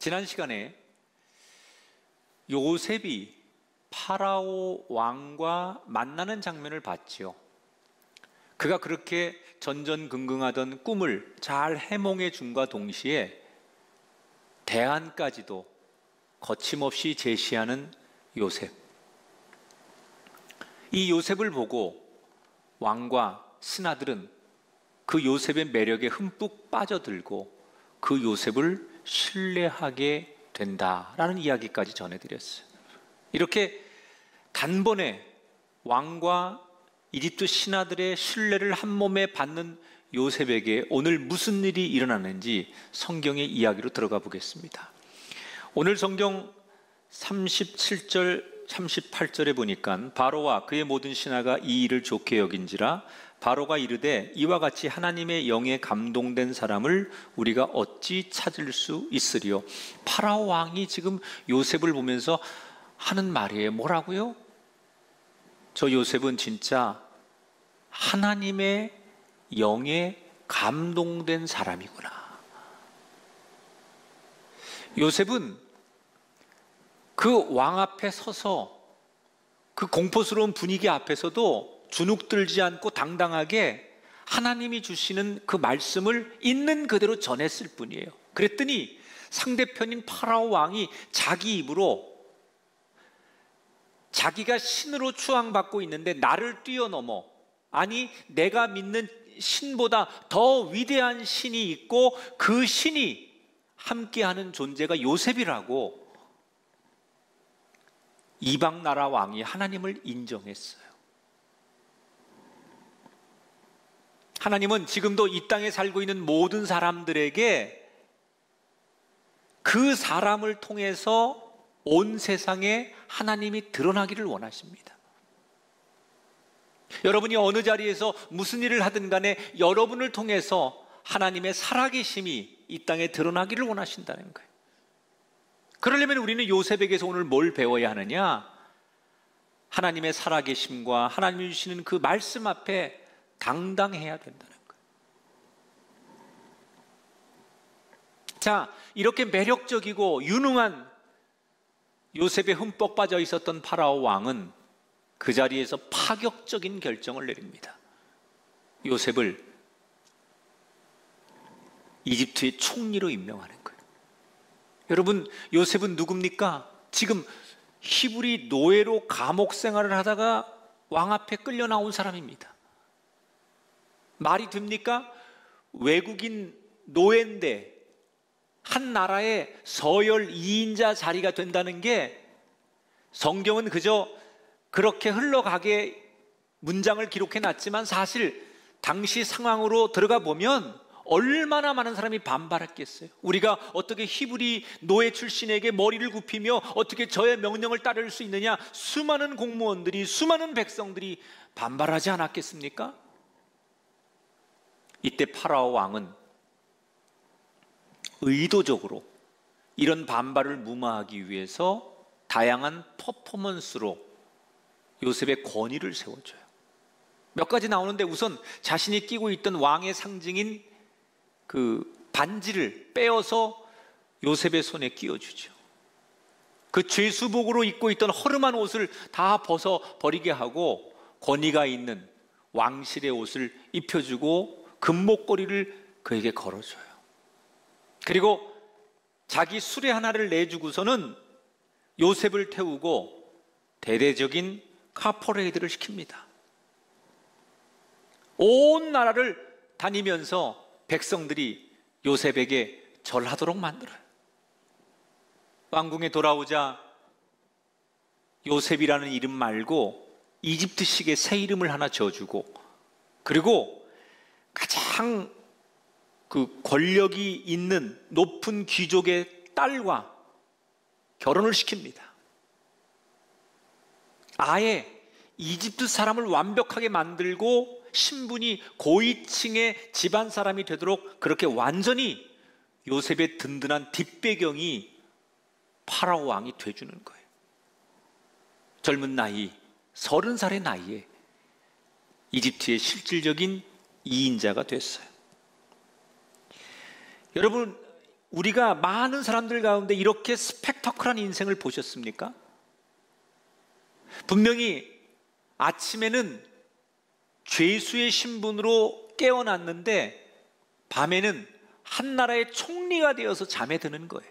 지난 시간에 요셉이 파라오 왕과 만나는 장면을 봤지요. 그가 그렇게 전전긍긍하던 꿈을 잘 해몽해 준과 동시에 대안까지도 거침없이 제시하는 요셉. 이 요셉을 보고 왕과 신하들은 그 요셉의 매력에 흠뻑 빠져들고 그 요셉을 신뢰하게 된다라는 이야기까지 전해드렸어요. 이렇게 단번에 왕과 이집트 신하들의 신뢰를 한 몸에 받는 요셉에게 오늘 무슨 일이 일어나는지 성경의 이야기로 들어가 보겠습니다. 오늘 성경 37절 38절에 보니까 바로와 그의 모든 신하가 이 일을 좋게 여긴지라 바로가 이르되 이와 같이 하나님의 영에 감동된 사람을 우리가 어찌 찾을 수 있으리요. 파라오 왕이 지금 요셉을 보면서 하는 말이에요. 뭐라고요? 저 요셉은 진짜 하나님의 영에 감동된 사람이구나. 요셉은 그 왕 앞에 서서 그 공포스러운 분위기 앞에서도 주눅들지 않고 당당하게 하나님이 주시는 그 말씀을 있는 그대로 전했을 뿐이에요. 그랬더니 상대편인 파라오 왕이 자기 입으로 자기가 신으로 추앙받고 있는데 나를 뛰어넘어, 아니 내가 믿는 신보다 더 위대한 신이 있고 그 신이 함께하는 존재가 요셉이라고 이방 나라 왕이 하나님을 인정했어요. 하나님은 지금도 이 땅에 살고 있는 모든 사람들에게 그 사람을 통해서 온 세상에 하나님이 드러나기를 원하십니다. 여러분이 어느 자리에서 무슨 일을 하든 간에 여러분을 통해서 하나님의 살아계심이 이 땅에 드러나기를 원하신다는 거예요. 그러려면 우리는 요셉에게서 오늘 뭘 배워야 하느냐? 하나님의 살아계심과 하나님이 주시는 그 말씀 앞에 당당해야 된다는 거예요. 자, 이렇게 매력적이고 유능한 요셉에 흠뻑 빠져 있었던 파라오 왕은 그 자리에서 파격적인 결정을 내립니다. 요셉을 이집트의 총리로 임명하는 거예요. 여러분, 요셉은 누굽니까? 지금 히브리 노예로 감옥 생활을 하다가 왕 앞에 끌려 나온 사람입니다. 말이 됩니까? 외국인 노예인데 한 나라의 서열 2인자 자리가 된다는 게 성경은 그저 그렇게 흘러가게 문장을 기록해 놨지만 사실 당시 상황으로 들어가 보면 얼마나 많은 사람이 반발했겠어요. 우리가 어떻게 히브리 노예 출신에게 머리를 굽히며 어떻게 저의 명령을 따를 수 있느냐. 수많은 공무원들이, 수많은 백성들이 반발하지 않았겠습니까? 이때 파라오 왕은 의도적으로 이런 반발을 무마하기 위해서 다양한 퍼포먼스로 요셉의 권위를 세워줘요. 몇 가지 나오는데 우선 자신이 끼고 있던 왕의 상징인 그 반지를 빼어서 요셉의 손에 끼워주죠. 그 죄수복으로 입고 있던 허름한 옷을 다 벗어버리게 하고 권위가 있는 왕실의 옷을 입혀주고 금목걸이를 그에게 걸어줘요. 그리고 자기 수레 하나를 내주고서는 요셉을 태우고 대대적인 카퍼레이드를 시킵니다. 온 나라를 다니면서 백성들이 요셉에게 절하도록 만들어요. 왕궁에 돌아오자 요셉이라는 이름 말고 이집트식의 새 이름을 하나 지어주고, 그리고 가장 그 권력이 있는 높은 귀족의 딸과 결혼을 시킵니다. 아예 이집트 사람을 완벽하게 만들고 신분이 고위층의 집안 사람이 되도록 그렇게 완전히 요셉의 든든한 뒷배경이 파라오 왕이 돼주는 거예요. 젊은 나이, 30살의 나이에 이집트의 실질적인 2인자가 됐어요. 여러분, 우리가 많은 사람들 가운데 이렇게 스펙터클한 인생을 보셨습니까? 분명히 아침에는 죄수의 신분으로 깨어났는데 밤에는 한 나라의 총리가 되어서 잠에 드는 거예요.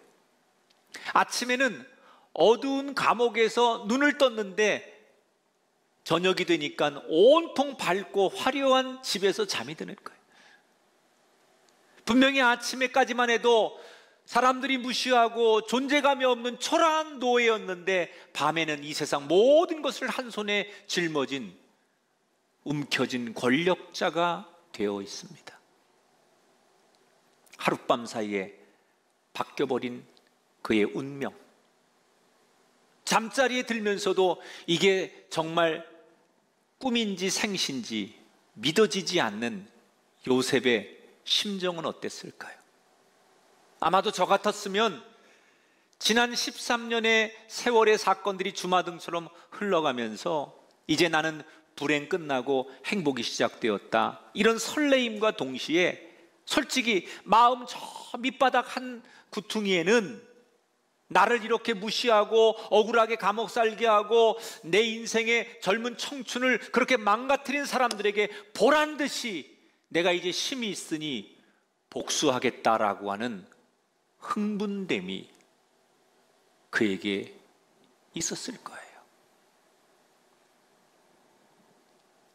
아침에는 어두운 감옥에서 눈을 떴는데 저녁이 되니까 온통 밝고 화려한 집에서 잠이 드는 거예요. 분명히 아침에까지만 해도 사람들이 무시하고 존재감이 없는 초라한 노예였는데 밤에는 이 세상 모든 것을 한 손에 짊어진 움켜진 권력자가 되어 있습니다. 하룻밤 사이에 바뀌어버린 그의 운명. 잠자리에 들면서도 이게 정말 꿈인지 생신지 믿어지지 않는 요셉의 심정은 어땠을까요? 아마도 저 같았으면 지난 13년의 세월의 사건들이 주마등처럼 흘러가면서 이제 나는 불행 끝나고 행복이 시작되었다, 이런 설레임과 동시에 솔직히 마음 저 밑바닥 한 구퉁이에는 나를 이렇게 무시하고 억울하게 감옥 살게 하고 내 인생의 젊은 청춘을 그렇게 망가뜨린 사람들에게 보란듯이 내가 이제 힘이 있으니 복수하겠다라고 하는 흥분됨이 그에게 있었을 거예요.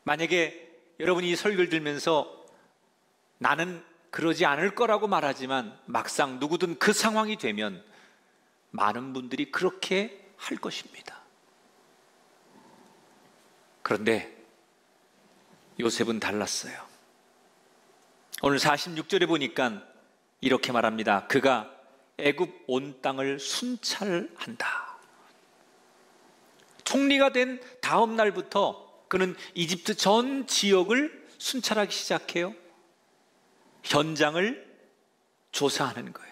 만약에 여러분이 이 설교를 들으면서 나는 그러지 않을 거라고 말하지만 막상 누구든 그 상황이 되면 많은 분들이 그렇게 할 것입니다. 그런데 요셉은 달랐어요. 오늘 46절에 보니까 이렇게 말합니다. 그가 애굽 온 땅을 순찰한다. 총리가 된 다음 날부터 그는 이집트 전 지역을 순찰하기 시작해요. 현장을 조사하는 거예요.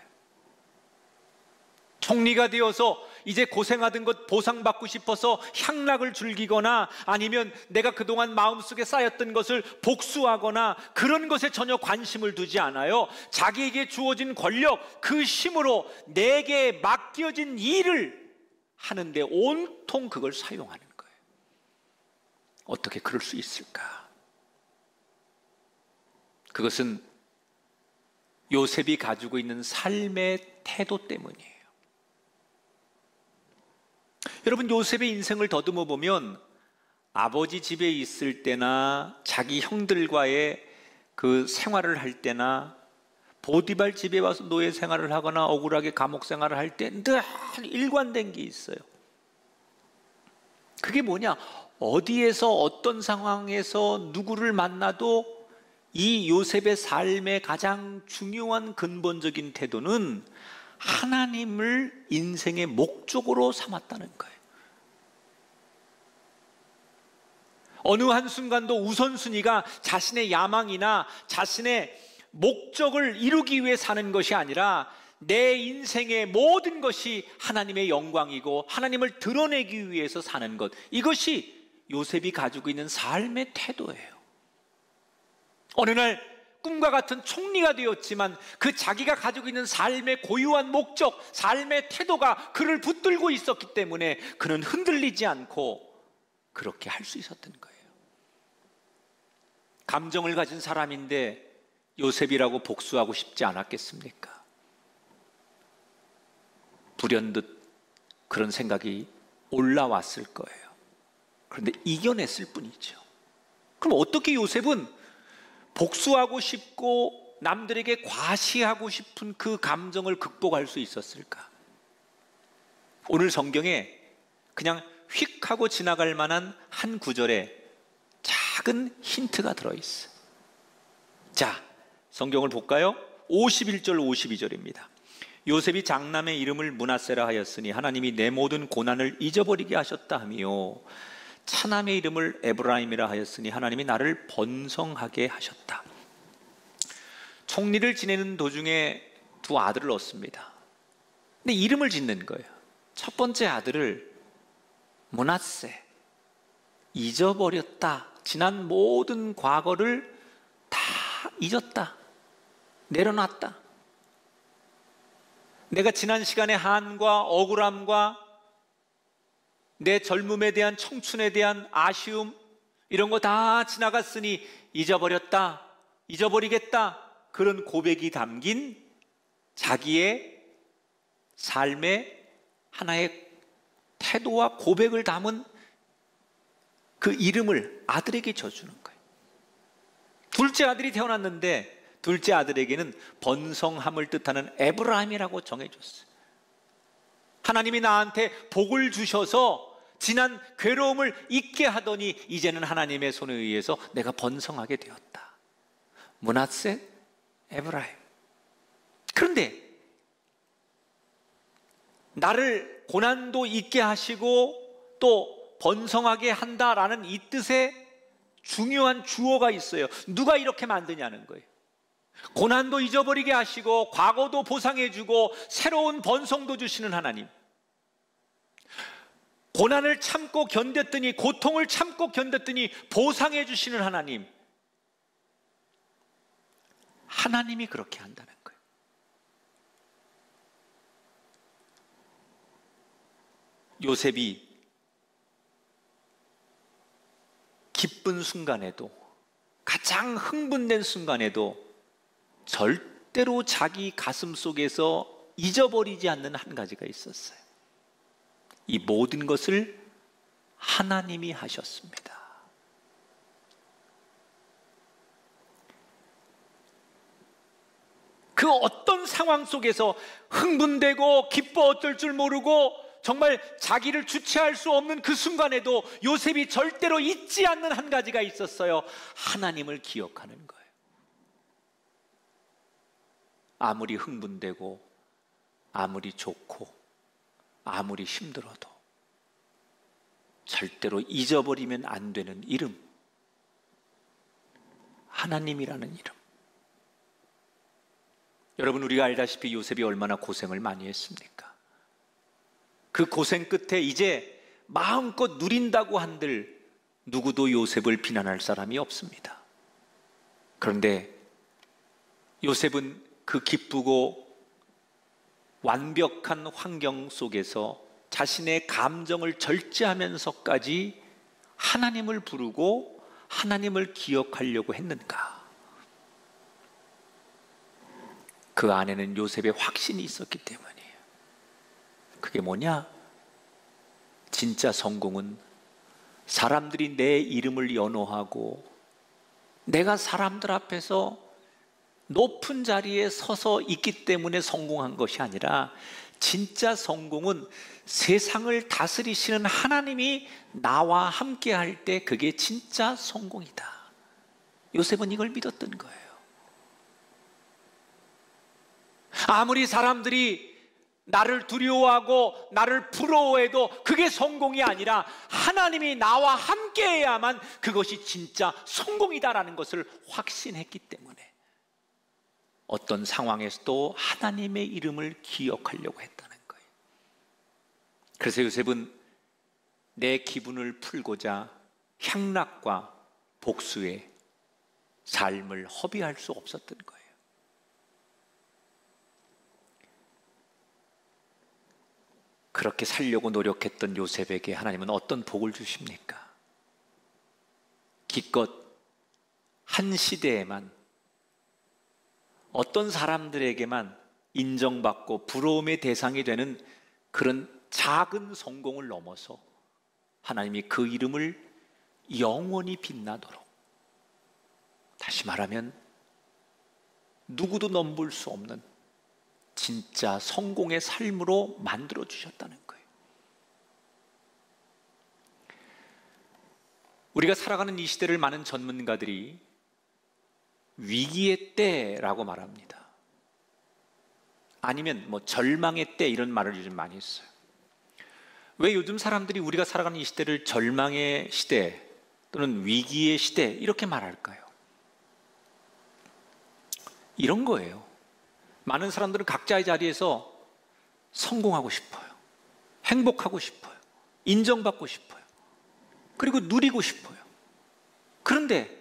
총리가 되어서 이제 고생하던 것 보상받고 싶어서 향락을 즐기거나 아니면 내가 그동안 마음속에 쌓였던 것을 복수하거나 그런 것에 전혀 관심을 두지 않아요. 자기에게 주어진 권력, 그 힘으로 내게 맡겨진 일을 하는데 온통 그걸 사용하는 거예요. 어떻게 그럴 수 있을까? 그것은 요셉이 가지고 있는 삶의 태도 때문이에요. 여러분, 요셉의 인생을 더듬어 보면 아버지 집에 있을 때나 자기 형들과의 그 생활을 할 때나 보디발 집에 와서 노예 생활을 하거나 억울하게 감옥 생활을 할 때 늘 일관된 게 있어요. 그게 뭐냐? 어디에서 어떤 상황에서 누구를 만나도 이 요셉의 삶의 가장 중요한 근본적인 태도는 하나님을 인생의 목적으로 삼았다는 거예요. 어느 한순간도 우선순위가 자신의 야망이나 자신의 목적을 이루기 위해 사는 것이 아니라 내 인생의 모든 것이 하나님의 영광이고 하나님을 드러내기 위해서 사는 것, 이것이 요셉이 가지고 있는 삶의 태도예요. 어느 날 꿈과 같은 총리가 되었지만 그 자기가 가지고 있는 삶의 고유한 목적, 삶의 태도가 그를 붙들고 있었기 때문에 그는 흔들리지 않고 그렇게 할 수 있었던 거예요. 감정을 가진 사람인데 요셉이라고 복수하고 싶지 않았겠습니까? 불현듯 그런 생각이 올라왔을 거예요. 그런데 이겨냈을 뿐이죠. 그럼 어떻게 요셉은 복수하고 싶고 남들에게 과시하고 싶은 그 감정을 극복할 수 있었을까? 오늘 성경에 그냥 휙 하고 지나갈 만한 한 구절에 작은 힌트가 들어있어요. 자, 성경을 볼까요? 51절 52절입니다. 요셉이 장남의 이름을 므낫세라 하였으니 하나님이 내 모든 고난을 잊어버리게 하셨다 하며 차남의 이름을 에브라임이라 하였으니 하나님이 나를 번성하게 하셨다. 총리를 지내는 도중에 두 아들을 얻습니다. 근데 이름을 짓는 거예요. 첫 번째 아들을 므낫세, 잊어버렸다. 지난 모든 과거를 다 잊었다. 내려놨다. 내가 지난 시간의 한과 억울함과 내 젊음에 대한, 청춘에 대한 아쉬움, 이런 거 다 지나갔으니 잊어버렸다, 잊어버리겠다, 그런 고백이 담긴 자기의 삶의 하나의 태도와 고백을 담은 그 이름을 아들에게 줘주는 거예요. 둘째 아들이 태어났는데 둘째 아들에게는 번성함을 뜻하는 에브라임이라고 정해줬어요. 하나님이 나한테 복을 주셔서 지난 괴로움을 잊게 하더니 이제는 하나님의 손에 의해서 내가 번성하게 되었다. 므낫세, 에브라임. 그런데 나를 고난도 잊게 하시고 또 번성하게 한다라는 이 뜻에 중요한 주어가 있어요. 누가 이렇게 만드냐는 거예요. 고난도 잊어버리게 하시고 과거도 보상해주고 새로운 번성도 주시는 하나님, 고난을 참고 견뎠더니, 고통을 참고 견뎠더니 보상해 주시는 하나님, 하나님이 그렇게 한다는 거예요. 요셉이 기쁜 순간에도, 가장 흥분된 순간에도 절대로 자기 가슴 속에서 잊어버리지 않는 한 가지가 있었어요. 이 모든 것을 하나님이 하셨습니다. 그 어떤 상황 속에서 흥분되고 기뻐 어쩔 줄 모르고 정말 자기를 주체할 수 없는 그 순간에도 요셉이 절대로 잊지 않는 한 가지가 있었어요. 하나님을 기억하는 거예요. 아무리 흥분되고 아무리 좋고 아무리 힘들어도 절대로 잊어버리면 안 되는 이름, 하나님이라는 이름. 여러분, 우리가 알다시피 요셉이 얼마나 고생을 많이 했습니까? 그 고생 끝에 이제 마음껏 누린다고 한들 누구도 요셉을 비난할 사람이 없습니다. 그런데 요셉은 그 기쁘고 완벽한 환경 속에서 자신의 감정을 절제하면서까지 하나님을 부르고 하나님을 기억하려고 했는가? 그 안에는 요셉의 확신이 있었기 때문이에요. 그게 뭐냐? 진짜 성공은 사람들이 내 이름을 연호하고 내가 사람들 앞에서 높은 자리에 서서 있기 때문에 성공한 것이 아니라, 진짜 성공은 세상을 다스리시는 하나님이 나와 함께 할 때 그게 진짜 성공이다. 요셉은 이걸 믿었던 거예요. 아무리 사람들이 나를 두려워하고 나를 부러워해도 그게 성공이 아니라 하나님이 나와 함께해야만 그것이 진짜 성공이다라는 것을 확신했기 때문에 어떤 상황에서도 하나님의 이름을 기억하려고 했다는 거예요. 그래서 요셉은 내 기분을 풀고자 향락과 복수의 삶을 허비할 수 없었던 거예요. 그렇게 살려고 노력했던 요셉에게 하나님은 어떤 복을 주십니까? 기껏 한 시대에만, 어떤 사람들에게만 인정받고 부러움의 대상이 되는 그런 작은 성공을 넘어서 하나님이 그 이름을 영원히 빛나도록, 다시 말하면 누구도 넘볼 수 없는 진짜 성공의 삶으로 만들어 주셨다는 거예요. 우리가 살아가는 이 시대를 많은 전문가들이 위기의 때라고 말합니다. 아니면 뭐 절망의 때, 이런 말을 요즘 많이 했어요. 왜 요즘 사람들이 우리가 살아가는 이 시대를 절망의 시대 또는 위기의 시대 이렇게 말할까요? 이런 거예요. 많은 사람들은 각자의 자리에서 성공하고 싶어요. 행복하고 싶어요. 인정받고 싶어요. 그리고 누리고 싶어요. 그런데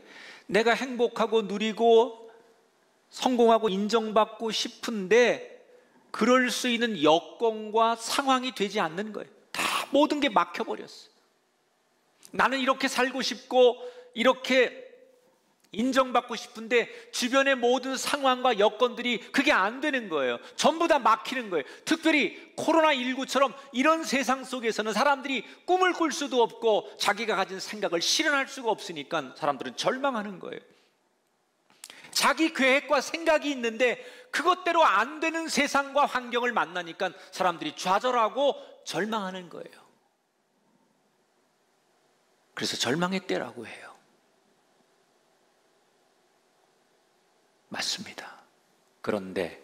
내가 행복하고 누리고 성공하고 인정받고 싶은데 그럴 수 있는 여건과 상황이 되지 않는 거예요. 다 모든 게 막혀버렸어요. 나는 이렇게 살고 싶고 이렇게 인정받고 싶은데 주변의 모든 상황과 여건들이 그게 안 되는 거예요. 전부 다 막히는 거예요. 특별히 코로나19처럼 이런 세상 속에서는 사람들이 꿈을 꿀 수도 없고 자기가 가진 생각을 실현할 수가 없으니까 사람들은 절망하는 거예요. 자기 계획과 생각이 있는데 그것대로 안 되는 세상과 환경을 만나니까 사람들이 좌절하고 절망하는 거예요. 그래서 절망의 때라고 해요. 맞습니다. 그런데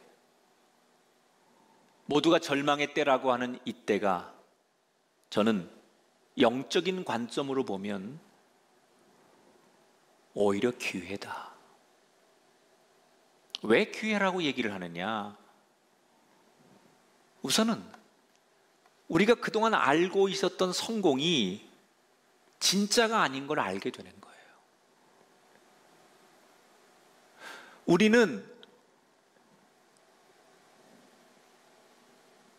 모두가 절망의 때라고 하는 이때가 저는 영적인 관점으로 보면 오히려 기회다. 왜 기회라고 얘기를 하느냐? 우선은 우리가 그동안 알고 있었던 성공이 진짜가 아닌 걸 알게 되는 거예요. 우리는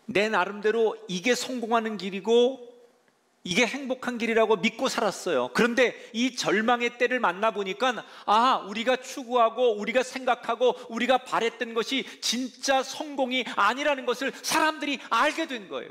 내 나름대로 이게 성공하는 길이고 이게 행복한 길이라고 믿고 살았어요. 그런데 이 절망의 때를 만나보니까 우리가 추구하고 우리가 생각하고 우리가 바랬던 것이 진짜 성공이 아니라는 것을 사람들이 알게 된 거예요.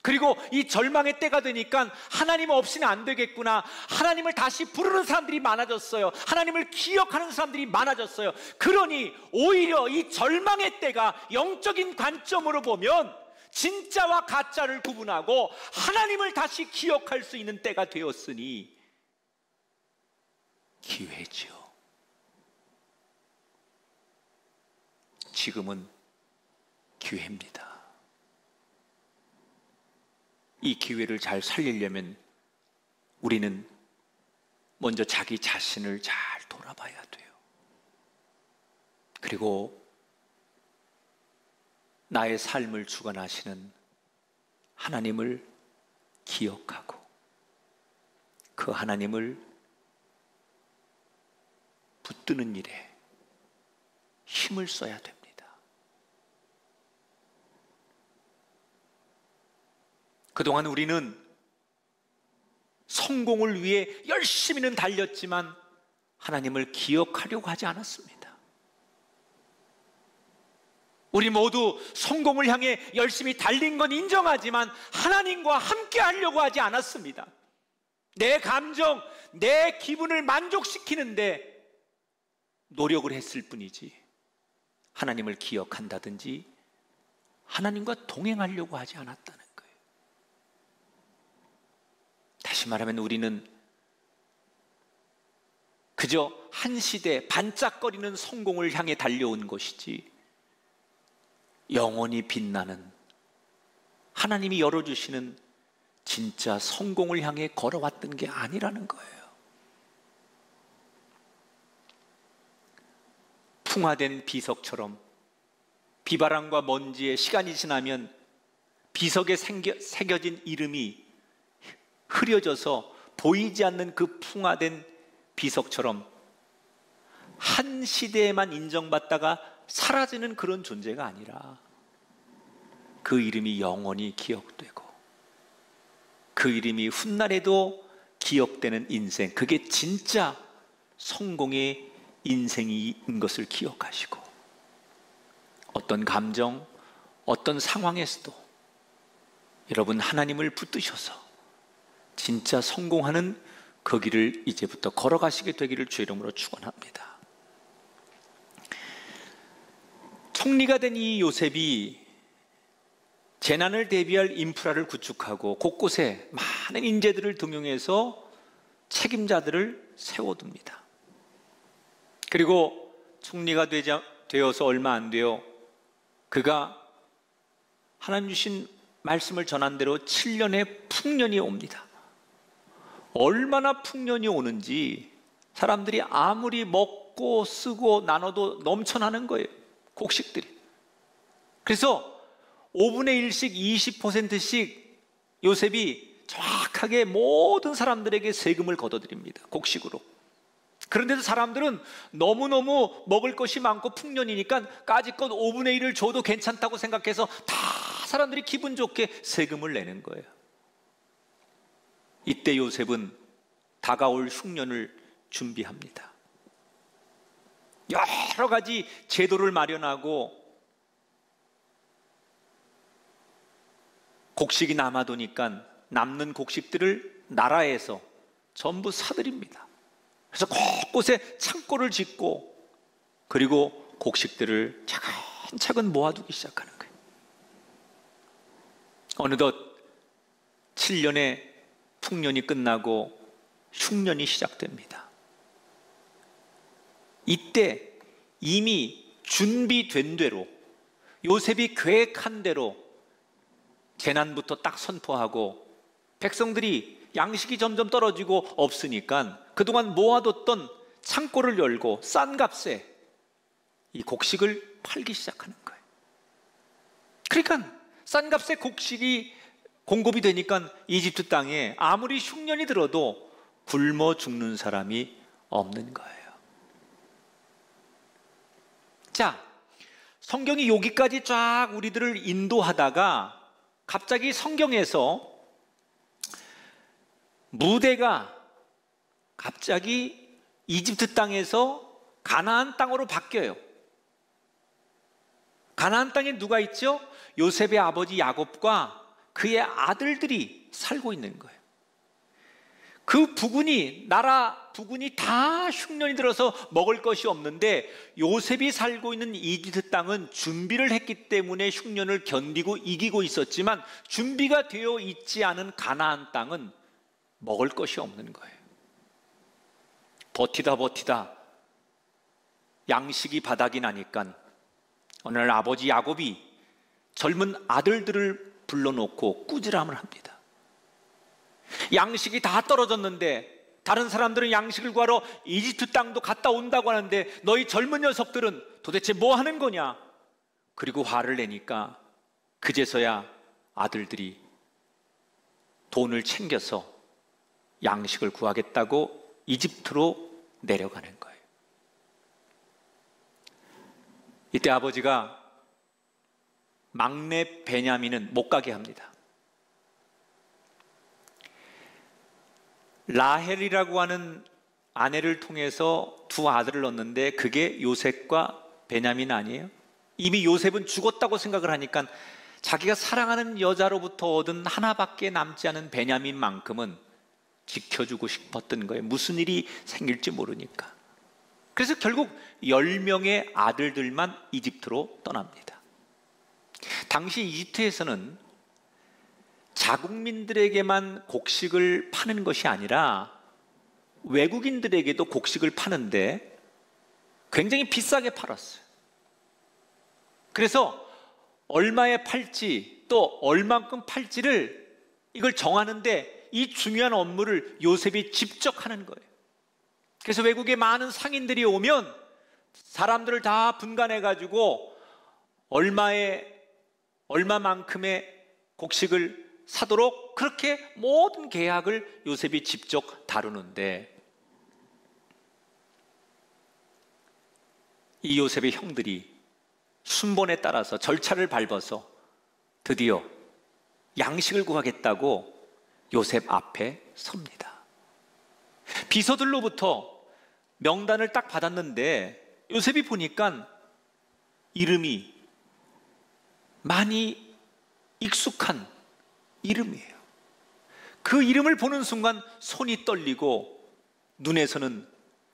그리고 이 절망의 때가 되니까 하나님 없이는 안 되겠구나, 하나님을 다시 부르는 사람들이 많아졌어요. 하나님을 기억하는 사람들이 많아졌어요. 그러니 오히려 이 절망의 때가 영적인 관점으로 보면 진짜와 가짜를 구분하고 하나님을 다시 기억할 수 있는 때가 되었으니 기회죠. 지금은 기회입니다. 이 기회를 잘 살리려면 우리는 먼저 자기 자신을 잘 돌아봐야 돼요. 그리고 나의 삶을 주관하시는 하나님을 기억하고 그 하나님을 붙드는 일에 힘을 써야 됩니다. 그동안 우리는 성공을 위해 열심히는 달렸지만 하나님을 기억하려고 하지 않았습니다. 우리 모두 성공을 향해 열심히 달린 건 인정하지만 하나님과 함께 하려고 하지 않았습니다. 내 감정, 내 기분을 만족시키는데 노력을 했을 뿐이지 하나님을 기억한다든지 하나님과 동행하려고 하지 않았다는 거예요. 다시 말하면 우리는 그저 한 시대 반짝거리는 성공을 향해 달려온 것이지 영원히 빛나는 하나님이 열어주시는 진짜 성공을 향해 걸어왔던 게 아니라는 거예요. 풍화된 비석처럼 비바람과 먼지에 시간이 지나면 비석에 새겨진 이름이 흐려져서 보이지 않는 그 풍화된 비석처럼 한 시대에만 인정받다가 사라지는 그런 존재가 아니라 그 이름이 영원히 기억되고 그 이름이 훗날에도 기억되는 인생, 그게 진짜 성공의 인생인 것을 기억하시고 어떤 감정, 어떤 상황에서도 여러분 하나님을 붙드셔서 진짜 성공하는 그 길을 이제부터 걸어가시게 되기를 주의 이름으로 축원합니다. 총리가 된 이 요셉이 재난을 대비할 인프라를 구축하고 곳곳에 많은 인재들을 등용해서 책임자들을 세워둡니다. 그리고 총리가 되어서 얼마 안 돼요. 그가 하나님 주신 말씀을 전한 대로 7년의 풍년이 옵니다. 얼마나 풍년이 오는지 사람들이 아무리 먹고 쓰고 나눠도 넘쳐나는 거예요. 곡식들이. 그래서 5분의 1씩 20%씩 요셉이 정확하게 모든 사람들에게 세금을 걷어들입니다. 곡식으로. 그런데도 사람들은 너무너무 먹을 것이 많고 풍년이니까 까짓것 5분의 1을 줘도 괜찮다고 생각해서 다 사람들이 기분 좋게 세금을 내는 거예요. 이때 요셉은 다가올 흉년을 준비합니다. 여러 가지 제도를 마련하고 곡식이 남아도니까 남는 곡식들을 나라에서 전부 사들입니다. 그래서 곳곳에 창고를 짓고 그리고 곡식들을 차근차근 모아두기 시작하는 거예요. 어느덧 7년의 풍년이 끝나고 흉년이 시작됩니다. 이때 이미 준비된 대로 요셉이 계획한 대로 재난부터 딱 선포하고 백성들이 양식이 점점 떨어지고 없으니까 그동안 모아뒀던 창고를 열고 싼 값에 이 곡식을 팔기 시작하는 거예요. 그러니까 싼 값에 곡식이 공급이 되니까 이집트 땅에 아무리 흉년이 들어도 굶어 죽는 사람이 없는 거예요. 자, 성경이 여기까지 쫙 우리들을 인도하다가 갑자기 성경에서 무대가 갑자기 이집트 땅에서 가나안 땅으로 바뀌어요. 가나안 땅에 누가 있죠? 요셉의 아버지 야곱과 그의 아들들이 살고 있는 거예요. 그 부근이, 나라 부근이 다 흉년이 들어서 먹을 것이 없는데 요셉이 살고 있는 이집트 땅은 준비를 했기 때문에 흉년을 견디고 이기고 있었지만 준비가 되어 있지 않은 가나안 땅은 먹을 것이 없는 거예요. 버티다 양식이 바닥이 나니까 어느 날 아버지 야곱이 젊은 아들들을 불러놓고 꾸지람을 합니다. 양식이 다 떨어졌는데 다른 사람들은 양식을 구하러 이집트 땅도 갔다 온다고 하는데 너희 젊은 녀석들은 도대체 뭐 하는 거냐? 그리고 화를 내니까 그제서야 아들들이 돈을 챙겨서 양식을 구하겠다고 이집트로 내려가는 거예요. 이때 아버지가 막내 베냐민은 못 가게 합니다. 라헬이라고 하는 아내를 통해서 두 아들을 얻는데 그게 요셉과 베냐민 아니에요? 이미 요셉은 죽었다고 생각을 하니까 자기가 사랑하는 여자로부터 얻은 하나밖에 남지 않은 베냐민만큼은 지켜주고 싶었던 거예요. 무슨 일이 생길지 모르니까. 그래서 결국 10명의 아들들만 이집트로 떠납니다. 당시 이집트에서는 자국민들에게만 곡식을 파는 것이 아니라 외국인들에게도 곡식을 파는데 굉장히 비싸게 팔았어요. 그래서 얼마에 팔지 또 얼만큼 팔지를 이걸 정하는데 이 중요한 업무를 요셉이 직접 하는 거예요. 그래서 외국에 많은 상인들이 오면 사람들을 다 분간해가지고 얼마만큼의 곡식을 사도록 그렇게 모든 계약을 요셉이 직접 다루는데 이 요셉의 형들이 순번에 따라서 절차를 밟아서 드디어 양식을 구하겠다고 요셉 앞에 섭니다. 비서들로부터 명단을 딱 받았는데 요셉이 보니까 이름이 많이 익숙한 이름이에요. 그 이름을 보는 순간 손이 떨리고 눈에서는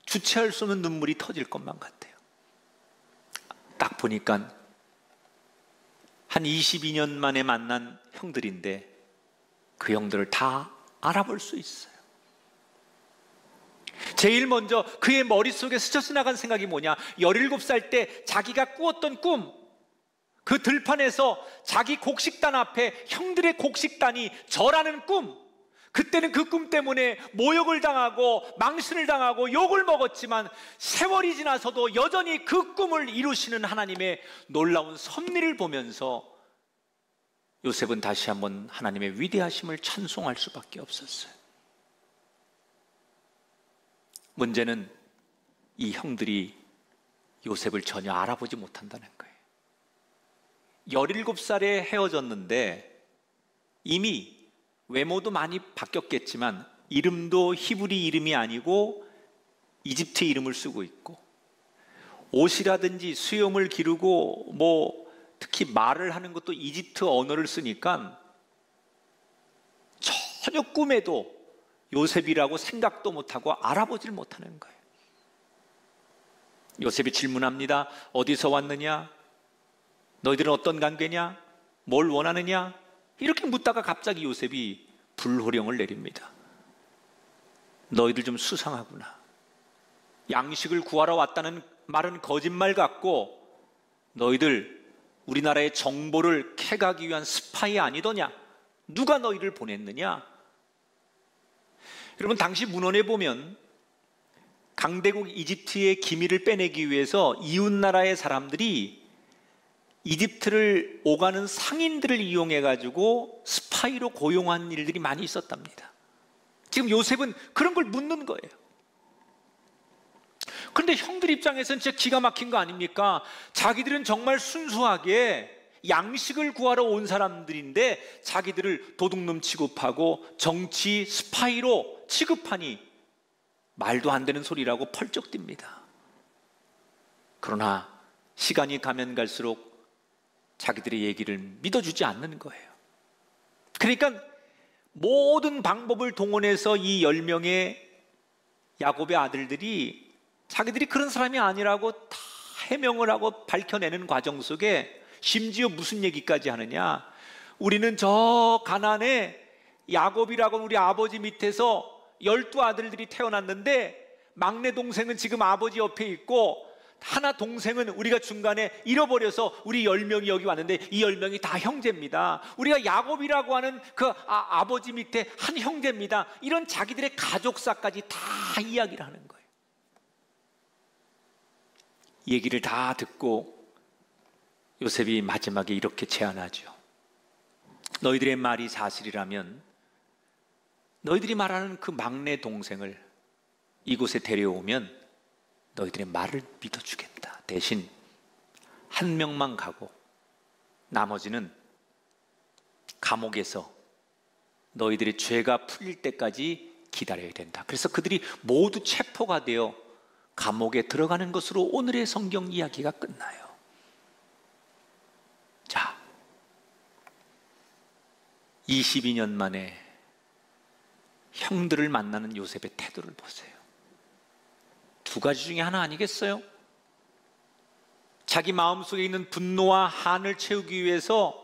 주체할 수 없는 눈물이 터질 것만 같아요. 딱 보니까 한 22년 만에 만난 형들인데 그 형들을 다 알아볼 수 있어요. 제일 먼저 그의 머릿속에 스쳐 지나간 생각이 뭐냐? 17살 때 자기가 꾸었던 꿈, 그 들판에서 자기 곡식단 앞에 형들의 곡식단이 절하는 꿈, 그때는 그 꿈 때문에 모욕을 당하고 망신을 당하고 욕을 먹었지만 세월이 지나서도 여전히 그 꿈을 이루시는 하나님의 놀라운 섭리를 보면서 요셉은 다시 한번 하나님의 위대하심을 찬송할 수밖에 없었어요. 문제는 이 형들이 요셉을 전혀 알아보지 못한다는 거예요. 17살에 헤어졌는데 이미 외모도 많이 바뀌었겠지만 이름도 히브리 이름이 아니고 이집트 이름을 쓰고 있고, 옷이라든지 수염을 기르고 특히 말을 하는 것도 이집트 언어를 쓰니까 전혀 꿈에도 요셉이라고 생각도 못하고 알아보질 못하는 거예요. 요셉이 질문합니다. 어디서 왔느냐? 너희들은 어떤 관계냐? 뭘 원하느냐? 이렇게 묻다가 갑자기 요셉이 불호령을 내립니다. 너희들 좀 수상하구나. 양식을 구하러 왔다는 말은 거짓말 같고 너희들 우리나라의 정보를 캐가기 위한 스파이 아니더냐? 누가 너희를 보냈느냐? 여러분, 당시 문헌에 보면 강대국 이집트의 기밀을 빼내기 위해서 이웃나라의 사람들이 이집트를 오가는 상인들을 이용해 가지고 스파이로 고용한 일들이 많이 있었답니다. 지금 요셉은 그런 걸 묻는 거예요. 그런데 형들 입장에서는 진짜 기가 막힌 거 아닙니까? 자기들은 정말 순수하게 양식을 구하러 온 사람들인데 자기들을 도둑놈 취급하고 정치 스파이로 취급하니 말도 안 되는 소리라고 펄쩍 뜁니다. 그러나 시간이 가면 갈수록 자기들의 얘기를 믿어주지 않는 거예요. 그러니까 모든 방법을 동원해서 이 10명의 야곱의 아들들이 자기들이 그런 사람이 아니라고 다 해명을 하고 밝혀내는 과정 속에 심지어 무슨 얘기까지 하느냐? 우리는 저 가나안에 야곱이라고 우리 아버지 밑에서 12아들들이 태어났는데 막내 동생은 지금 아버지 옆에 있고 하나 동생은 우리가 중간에 잃어버려서 우리 10명이 여기 왔는데 이 10명이 다 형제입니다. 우리가 야곱이라고 하는 그 아버지 밑에 한 형제입니다. 이런 자기들의 가족사까지 다 이야기를 하는 거예요. 얘기를 다 듣고 요셉이 마지막에 이렇게 제안하죠. 너희들의 말이 사실이라면 너희들이 말하는 그 막내 동생을 이곳에 데려오면 너희들의 말을 믿어주겠다. 대신 한 명만 가고 나머지는 감옥에서 너희들의 죄가 풀릴 때까지 기다려야 된다. 그래서 그들이 모두 체포가 되어 감옥에 들어가는 것으로 오늘의 성경 이야기가 끝나요. 자, 22년 만에 형들을 만나는 요셉의 태도를 보세요. 두 가지 중에 하나 아니겠어요? 자기 마음속에 있는 분노와 한을 채우기 위해서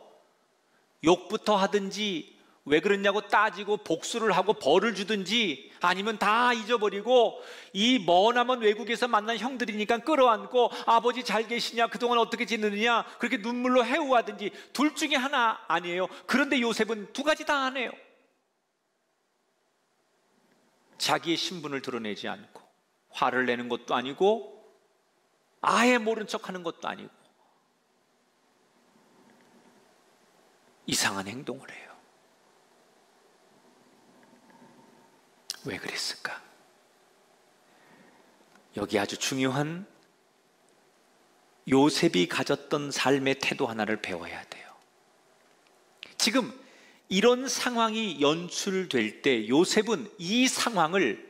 욕부터 하든지 왜 그러냐고 따지고 복수를 하고 벌을 주든지 아니면 다 잊어버리고 이 머나먼 외국에서 만난 형들이니까 끌어안고 아버지 잘 계시냐, 그동안 어떻게 지내느냐 그렇게 눈물로 해우하든지 둘 중에 하나 아니에요. 그런데 요셉은 두 가지 다 하네요. 자기의 신분을 드러내지 않고 화를 내는 것도 아니고 아예 모른 척하는 것도 아니고 이상한 행동을 해요. 왜 그랬을까? 여기 아주 중요한 요셉이 가졌던 삶의 태도 하나를 배워야 돼요. 지금 이런 상황이 연출될 때 요셉은 이 상황을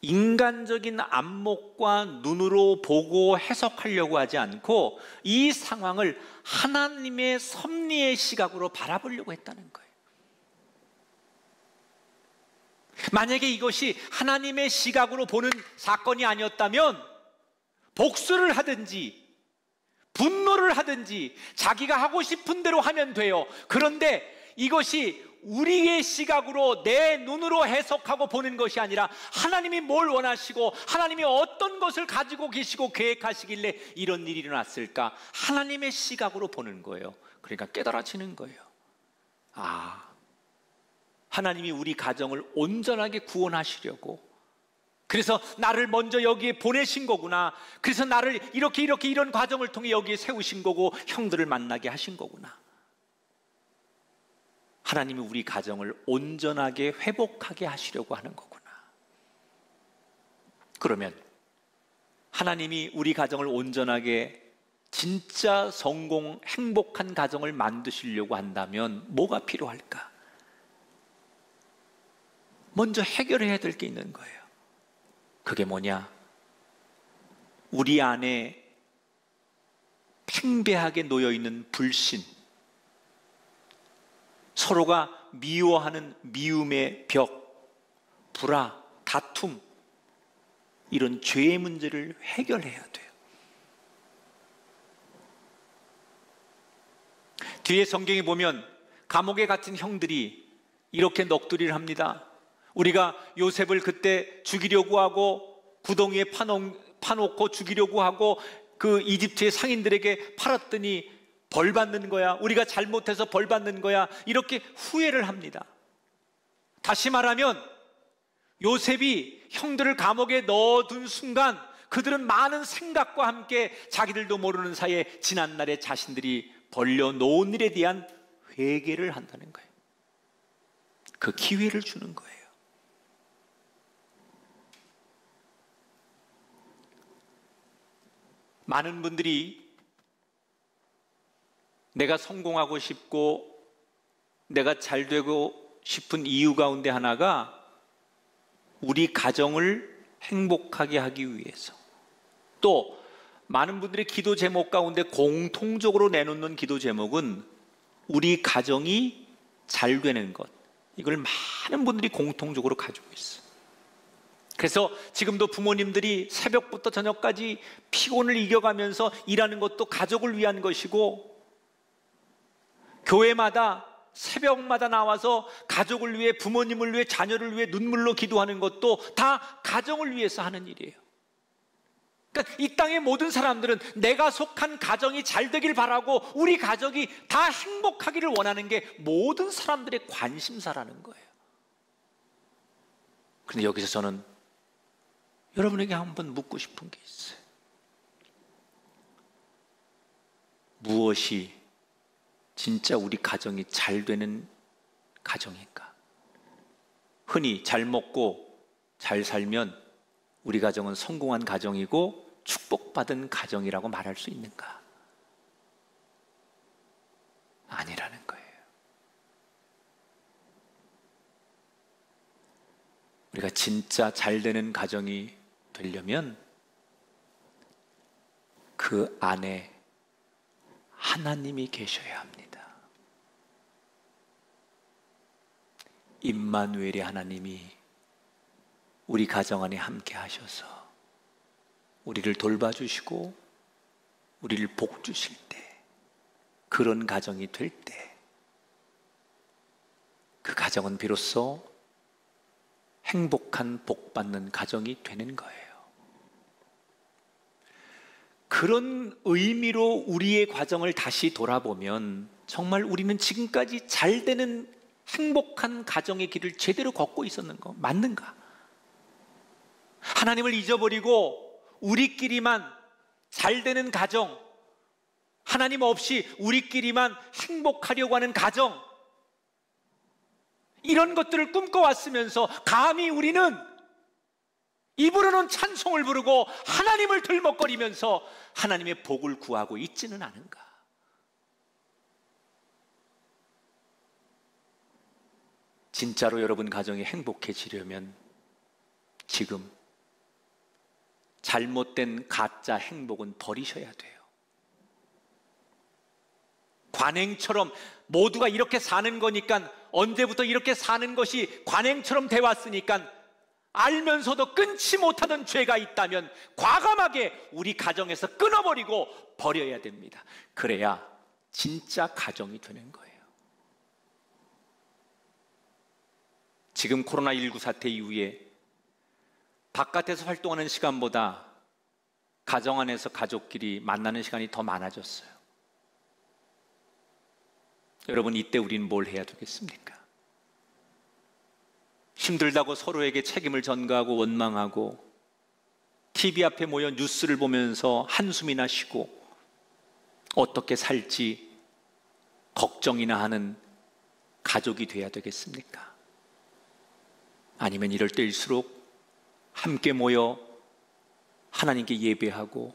인간적인 안목과 눈으로 보고 해석하려고 하지 않고 이 상황을 하나님의 섭리의 시각으로 바라보려고 했다는 거예요. 만약에 이것이 하나님의 시각으로 보는 사건이 아니었다면 복수를 하든지 분노를 하든지 자기가 하고 싶은 대로 하면 돼요. 그런데 이것이 우리의 시각으로 내 눈으로 해석하고 보는 것이 아니라 하나님이 뭘 원하시고 하나님이 어떤 것을 가지고 계시고 계획하시길래 이런 일이 일어났을까? 하나님의 시각으로 보는 거예요. 그러니까 깨달아지는 거예요. 아, 하나님이 우리 가정을 온전하게 구원하시려고 그래서 나를 먼저 여기에 보내신 거구나. 그래서 나를 이렇게 이런 과정을 통해 여기에 세우신 거고 형들을 만나게 하신 거구나. 하나님이 우리 가정을 온전하게 회복하게 하시려고 하는 거구나. 그러면 하나님이 우리 가정을 온전하게 진짜 성공, 행복한 가정을 만드시려고 한다면 뭐가 필요할까? 먼저 해결해야 될 게 있는 거예요. 그게 뭐냐? 우리 안에 팽배하게 놓여있는 불신, 서로가 미워하는 미움의 벽, 불화, 다툼, 이런 죄의 문제를 해결해야 돼요. 뒤에 성경에 보면 감옥에 갇힌 형들이 이렇게 넋두리를 합니다. 우리가 요셉을 그때 죽이려고 하고 구덩이에 파놓고 죽이려고 하고 그 이집트의 상인들에게 팔았더니 벌 받는 거야. 우리가 잘못해서 벌 받는 거야. 이렇게 후회를 합니다. 다시 말하면 요셉이 형들을 감옥에 넣어둔 순간 그들은 많은 생각과 함께 자기들도 모르는 사이에 지난날에 자신들이 벌려놓은 일에 대한 회개를 한다는 거예요. 그 기회를 주는 거예요. 많은 분들이 내가 성공하고 싶고 내가 잘 되고 싶은 이유 가운데 하나가 우리 가정을 행복하게 하기 위해서, 또 많은 분들의 기도 제목 가운데 공통적으로 내놓는 기도 제목은 우리 가정이 잘 되는 것, 이걸 많은 분들이 공통적으로 가지고 있어요. 그래서 지금도 부모님들이 새벽부터 저녁까지 피곤을 이겨가면서 일하는 것도 가족을 위한 것이고, 교회마다 새벽마다 나와서 가족을 위해, 부모님을 위해, 자녀를 위해 눈물로 기도하는 것도 다 가정을 위해서 하는 일이에요. 그러니까 이 땅의 모든 사람들은 내가 속한 가정이 잘 되길 바라고 우리 가족이 다 행복하기를 원하는 게 모든 사람들의 관심사라는 거예요. 그런데 여기서 저는 여러분에게 한번 묻고 싶은 게 있어요. 무엇이 진짜 우리 가정이 잘 되는 가정일까? 흔히 잘 먹고 잘 살면 우리 가정은 성공한 가정이고 축복받은 가정이라고 말할 수 있는가? 아니라는 거예요. 우리가 진짜 잘 되는 가정이 되려면 그 안에 하나님이 계셔야 합니다. 임마누엘의 하나님이 우리 가정 안에 함께 하셔서 우리를 돌봐주시고 우리를 복 주실 때, 그런 가정이 될 때 그 가정은 비로소 행복한 복받는 가정이 되는 거예요. 그런 의미로 우리의 과정을 다시 돌아보면 정말 우리는 지금까지 잘 되는 행복한 가정의 길을 제대로 걷고 있었는 거 맞는가? 하나님을 잊어버리고 우리끼리만 잘 되는 가정, 하나님 없이 우리끼리만 행복하려고 하는 가정, 이런 것들을 꿈꿔왔으면서 감히 우리는 입으로는 찬송을 부르고 하나님을 들먹거리면서 하나님의 복을 구하고 있지는 않은가? 진짜로 여러분 가정이 행복해지려면 지금 잘못된 가짜 행복은 버리셔야 돼요. 관행처럼 모두가 이렇게 사는 거니까, 언제부터 이렇게 사는 것이 관행처럼 돼 왔으니까 알면서도 끊지 못하던 죄가 있다면 과감하게 우리 가정에서 끊어버리고 버려야 됩니다. 그래야 진짜 가정이 되는 거예요. 지금 코로나19 사태 이후에 바깥에서 활동하는 시간보다 가정 안에서 가족끼리 만나는 시간이 더 많아졌어요. 여러분, 이때 우리는 뭘 해야 되겠습니까? 힘들다고 서로에게 책임을 전가하고 원망하고 TV 앞에 모여 뉴스를 보면서 한숨이나 쉬고 어떻게 살지 걱정이나 하는 가족이 돼야 되겠습니까? 아니면 이럴 때일수록 함께 모여 하나님께 예배하고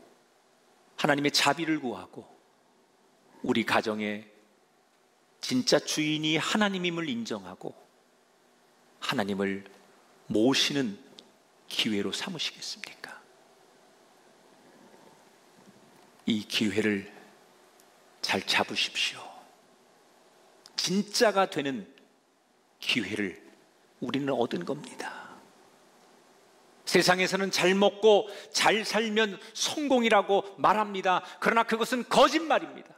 하나님의 자비를 구하고 우리 가정의 진짜 주인이 하나님임을 인정하고 하나님을 모시는 기회로 삼으시겠습니까? 이 기회를 잘 잡으십시오. 진짜가 되는 기회를 우리는 얻은 겁니다. 세상에서는 잘 먹고 잘 살면 성공이라고 말합니다. 그러나 그것은 거짓말입니다.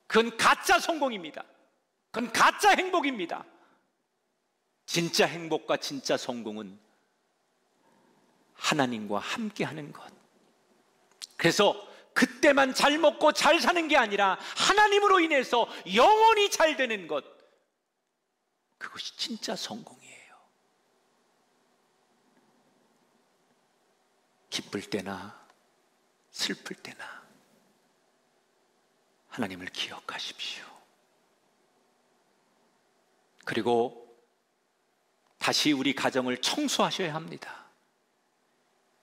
그건 가짜 성공입니다. 그건 가짜 행복입니다. 진짜 행복과 진짜 성공은 하나님과 함께하는 것. 그래서 그때만 잘 먹고 잘 사는 게 아니라 하나님으로 인해서 영원히 잘 되는 것, 그것이 진짜 성공이에요. 기쁠 때나 슬플 때나 하나님을 기억하십시오. 그리고 다시 우리 가정을 청소하셔야 합니다.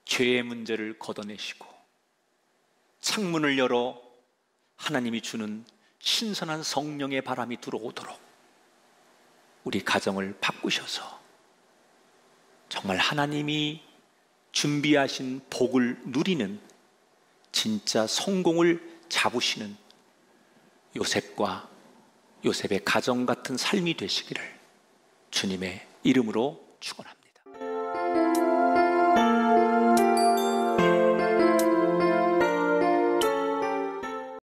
죄의 문제를 걷어내시고 창문을 열어 하나님이 주는 신선한 성령의 바람이 들어오도록 우리 가정을 바꾸셔서 정말 하나님이 준비하신 복을 누리는 진짜 성공을 잡으시는 요셉과 요셉의 가정 같은 삶이 되시기를 주님의 이름으로 축원합니다.